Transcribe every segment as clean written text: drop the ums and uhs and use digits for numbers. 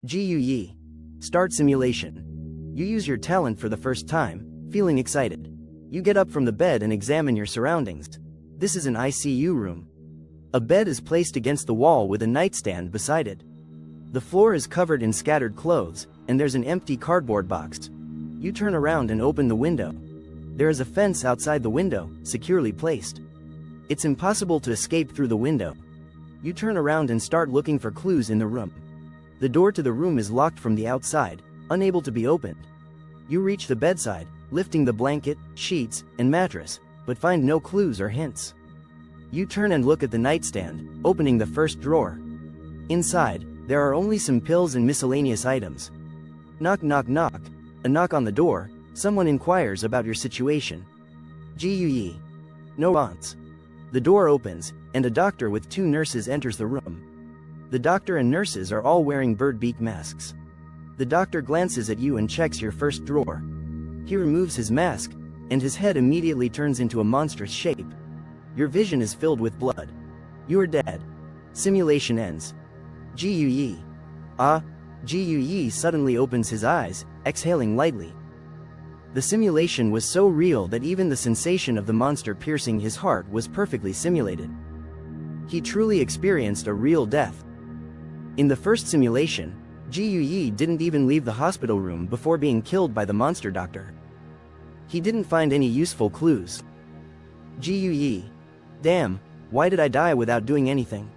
Gu Yi. Start simulation. You use your talent for the first time, feeling excited. You get up from the bed and examine your surroundings. This is an ICU room. A bed is placed against the wall with a nightstand beside it. The floor is covered in scattered clothes, and there's an empty cardboard box. You turn around and open the window. There is a fence outside the window, securely placed. It's impossible to escape through the window. You turn around and start looking for clues in the room. The door to the room is locked from the outside, unable to be opened. You reach the bedside, lifting the blanket, sheets, and mattress, but find no clues or hints. You turn and look at the nightstand, opening the first drawer. Inside, there are only some pills and miscellaneous items. Knock knock knock. A knock on the door, someone inquires about your situation. Gu Yi. No response. The door opens, and a doctor with two nurses enters the room. The doctor and nurses are all wearing bird beak masks. The doctor glances at you and checks your first drawer. He removes his mask, and his head immediately turns into a monstrous shape. Your vision is filled with blood. You are dead. Simulation ends. Gu Yi. Gu Yi suddenly opens his eyes, exhaling lightly. The simulation was so real that even the sensation of the monster piercing his heart was perfectly simulated. He truly experienced a real death. In the first simulation, Gu Yi didn't even leave the hospital room before being killed by the monster doctor. He didn't find any useful clues. Gu Yi. Damn, why did I die without doing anything?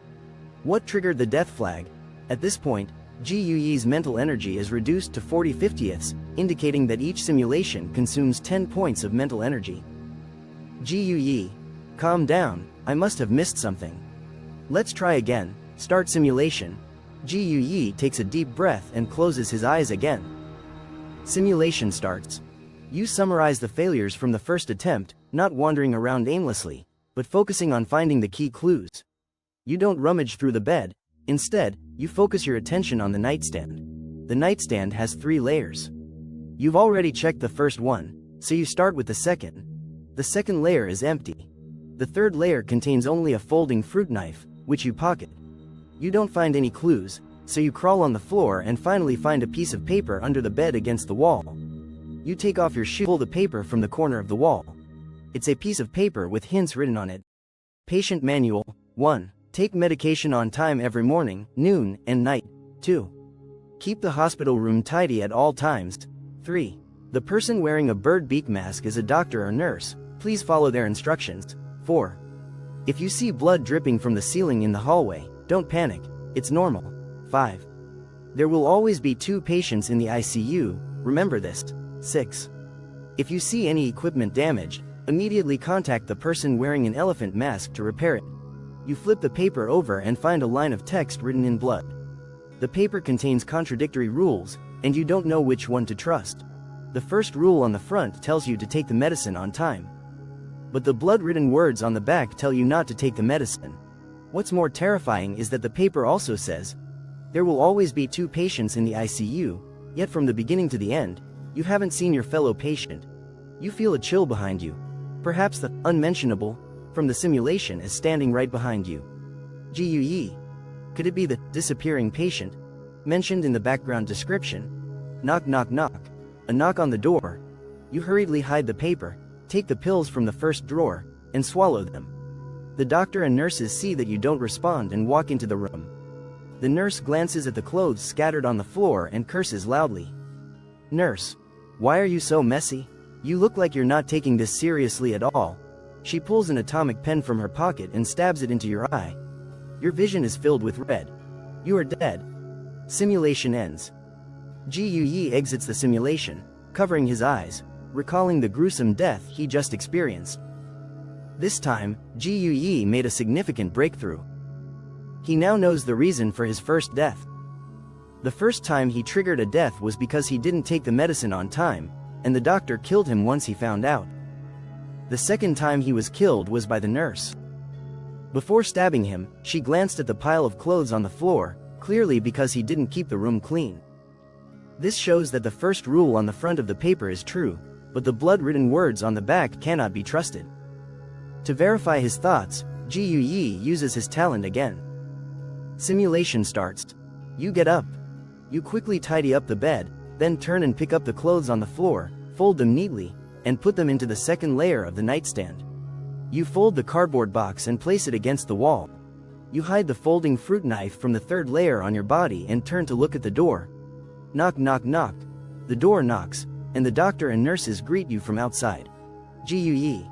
What triggered the death flag? At this point, Gu Yi's mental energy is reduced to 40/50ths, indicating that each simulation consumes 10 points of mental energy. Gu Yi. Calm down, I must have missed something. Let's try again. Start simulation. Gu Yi takes a deep breath and closes his eyes again. Simulation starts. You summarize the failures from the first attempt, not wandering around aimlessly, but focusing on finding the key clues. You don't rummage through the bed. Instead, you focus your attention on the nightstand. The nightstand has 3 layers. You've already checked the first one, so you start with the second. The second layer is empty. The third layer contains only a folding fruit knife, which you pocket. You don't find any clues, so you crawl on the floor and finally find a piece of paper under the bed against the wall. You take off your shoe, pull the paper from the corner of the wall. It's a piece of paper with hints written on it. Patient Manual. 1. Take medication on time every morning, noon, and night. 2. Keep the hospital room tidy at all times. 3. The person wearing a bird beak mask is a doctor or nurse. Please follow their instructions. 4. If you see blood dripping from the ceiling in the hallway, don't panic, it's normal. 5. There will always be 2 patients in the ICU, remember this. 6. If you see any equipment damaged, immediately contact the person wearing an elephant mask to repair it. You flip the paper over and find a line of text written in blood. The paper contains contradictory rules, and you don't know which one to trust. The first rule on the front tells you to take the medicine on time. But the blood-written words on the back tell you not to take the medicine. What's more terrifying is that the paper also says, there will always be 2 patients in the ICU, yet from the beginning to the end, you haven't seen your fellow patient. You feel a chill behind you. Perhaps the unmentionable from the simulation is standing right behind you. Gu Yi. Could it be the disappearing patient mentioned in the background description? Knock knock knock. A knock on the door. You hurriedly hide the paper, take the pills from the first drawer, and swallow them. The doctor and nurses see that you don't respond and walk into the room. The nurse glances at the clothes scattered on the floor and curses loudly. Nurse. Why are you so messy? You look like you're not taking this seriously at all. She pulls an atomic pen from her pocket and stabs it into your eye. Your vision is filled with red. You are dead. Simulation ends. Gu Yi exits the simulation, covering his eyes, recalling the gruesome death he just experienced. This time, Gu Yi made a significant breakthrough. He now knows the reason for his first death. The first time he triggered a death was because he didn't take the medicine on time, and the doctor killed him once he found out. The second time he was killed was by the nurse. Before stabbing him, she glanced at the pile of clothes on the floor, clearly because he didn't keep the room clean. This shows that the first rule on the front of the paper is true, but the blood-written words on the back cannot be trusted. To verify his thoughts, Gu Yi uses his talent again. Simulation starts. You get up. You quickly tidy up the bed, then turn and pick up the clothes on the floor, fold them neatly, and put them into the second layer of the nightstand. You fold the cardboard box and place it against the wall. You hide the folding fruit knife from the third layer on your body and turn to look at the door. Knock, knock, knock. The door knocks, and the doctor and nurses greet you from outside. GUE.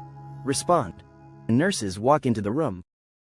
Respond. And nurses walk into the room.